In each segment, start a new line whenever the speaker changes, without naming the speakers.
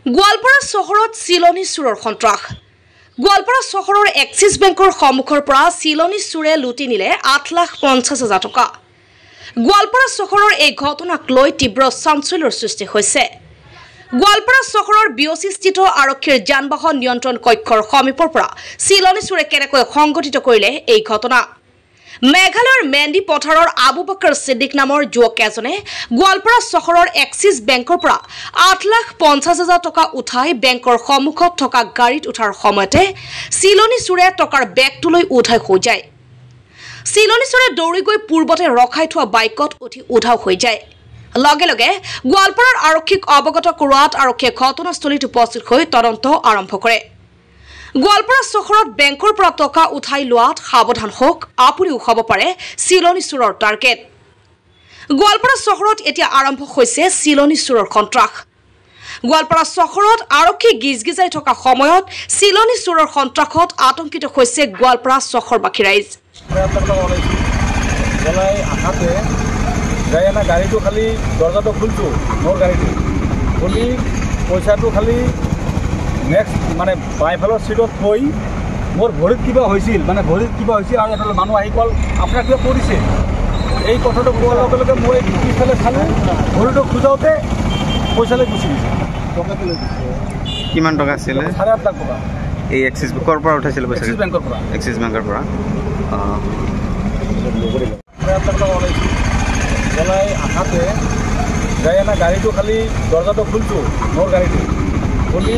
গোৱালপাৰা চহৰত চিলনী চোৰৰ সন্ত্ৰাস। গোৱালপাৰা চহৰৰ এক্সিছ বেংকৰ সন্মুখৰ পৰা চিলনী চোৰে লুটি নিলে 8,50,000 টকা। গোৱালপাৰা চহৰৰ এই ঘটনাক লৈ তীব্ৰ চাঞ্চল্যৰ সৃষ্টি হৈছে। গোৱালপাৰা চহৰৰ বিঅচিস্থিত আৰক্ষীৰ যান-বাহন নিয়ন্ত্ৰণ কক্ষৰ সমীপৰ পৰা চিলনী চোৰে কেনেকৈ সংঘটিত কৰিলে এই ঘটনা। মেঘালয়ৰ মেণ্ডি পথাৰৰ আবু বকৰ সিদ্দিক নামৰ যুৱক এজনে গোৱালপাৰা চহৰৰ এক্সিছ বেংকৰ পৰা 8,50,000 টকা উঠাই বেংকৰ সন্মুখত থকা গাড়ীত উঠাৰ সময়তে চিলনী চোৰে টকাৰ বেগটোলৈ উঠাই হৈ যায়। চিলনী চোৰে দৌৰি গৈ পূৰ্বতে ৰখাই থোৱা বাইকত উঠি উধাও হৈ যায়। লগে লগে গোৱালপাৰাৰ আৰক্ষীক অৱগত কৰোৱাত আৰক্ষীয়ে ঘটনাস্থলীত উপস্থিত হৈ তদন্ত আৰম্ভ কৰে। গোৱালপাৰা চহৰত বেংকৰ পৰা টকা উঠাই লোৱাত সাৱধান হওক, আপুনিও হ'ব পাৰে চিলনী চোৰৰ টাৰ্গেট। গোৱালপাৰা চহৰত এতিয়া আৰম্ভ হৈছে চিলনী চোৰৰ সন্ত্ৰাস। গোৱালপাৰা চহৰত আৰক্ষী গিজগিজাই থকা সময়ত চিলনী চোৰৰ সন্ত্ৰাসত আতংকিত হৈছে গোৱালপাৰা চহৰবাসী ৰাইজ।
গাড়ীটো খালি দৰ্জাটো খুলছো, মোৰ গাড়ীটো খুলি পইচাটো খালি নেক্সট মানে বাইফালৰ চিটত থৈ মোৰ ভৰিত কিবা হৈছিল আৰু এটা মানুহ আহি কল আপোনাৰ কিবা পৰিছে। এই কথাটো কোৱাৰ লগে লগে মই পিছফালে চালোঁ, ভৰিটো খোজাওঁতে পইচালৈ গুচি গৈছে।
কিমান টকা আছিলে?
8.5 লাখ টকা।
এই এক্সিছ বেংকৰ পৰা উঠাইছিল পইচা?
এক্সিছ বেংকৰ পৰা। 8.5 লাখ টকা ওলাইছিল। ওলাই আহাতে গাড়ীটো খালি দৰ্জাটো খুলছোঁ, মোৰ গাড়ীটো খুলি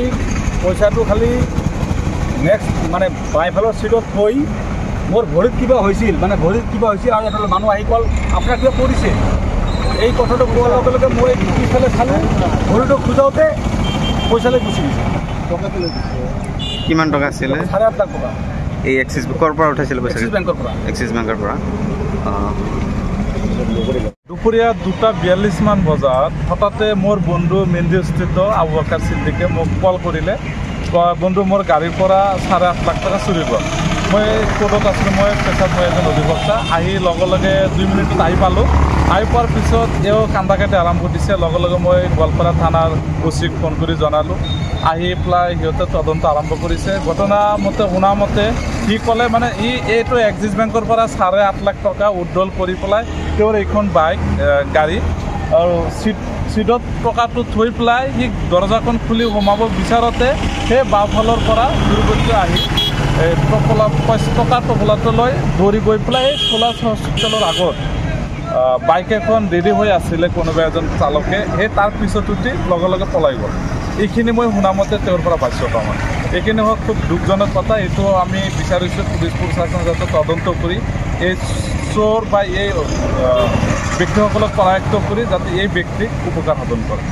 পইচাটো খালি নেক্সট মানে বাইফালৰ চিটত থৈ মোৰ ভৰিত কিবা হৈছিল আৰু এটা মানুহ আহি কল আপোনাৰ কিবা পৰিছে। এই কথাটো কোৱাৰ লগে লগে মই পিছফালে চালোঁ, ভৰিটো খোজাওঁতে পইচালৈ গুচি গৈছে।
কিমান টকা আছিলে?
8.5 লাখ টকা।
এই এক্সিছ বেংকৰ পৰা উঠাইছিল পইচা? এক্সিছ বেংকৰ পৰা।
দুপৰীয়া 2:42 মান বজাত হঠাতে মোৰ বন্ধু মেণ্ডিস্থিত আবু বকৰ সিদ্দিকে মোক কল কৰিলে, বন্ধু মোৰ গাড়ীৰ পৰা 8.5 লাখ টকা চুৰি গ'ল। মই কোৰ্টত আছিলোঁ, মই পেছাত মই এজন অধিবক্তা। আহি লগে লগে 2 মিনিটত আহি পালোঁ। আহি পোৱাৰ পিছত এওঁ কান্দা কাটি আৰম্ভ দিছে। লগে লগে মই গোৱালপাৰা থানাৰ ওচিক ফোন কৰি জনালোঁ। আহি পেলাই সিহঁতে তদন্ত আৰম্ভ কৰিছে। ঘটনা মতে শুনা মতে সি ক'লে এইটো এক্সিছ বেংকৰ পৰা 8.5 লাখ টকা উদ্দল কৰি পেলাই তেওঁৰ এইখন বাইক গাড়ী আৰু চিটত টকাটো থৈ পেলাই সি দৰ্জাখন খুলি সোমাব বিচাৰতে সেই বাওঁফালৰ পৰা দুৰ্গত আহি টকাৰ টোপোলাটো লৈ দৌৰি গৈ পেলাই এই খোলা হস্পিটেলৰ আগত বাইক এখন ৰেডি হৈ আছিলে কোনোবা এজন চালকে, সেই তাৰ পিছত উঠি লগে লগে পলাই গ'ল। এইখিনি মই শুনামতে তেওঁৰ পৰা পাইছোঁ। তাৰমানে এইখিনি হওক খুব দুখজনক কথা। এইটো আমি বিচাৰিছোঁ পুলিচ প্ৰশাসন যাতে তদন্ত কৰি এই চোৰ বা এই ব্যক্তিসকলক পৰায়ত্ত কৰি যাতে এই ব্যক্তিক উপকাৰ সাধন কৰে।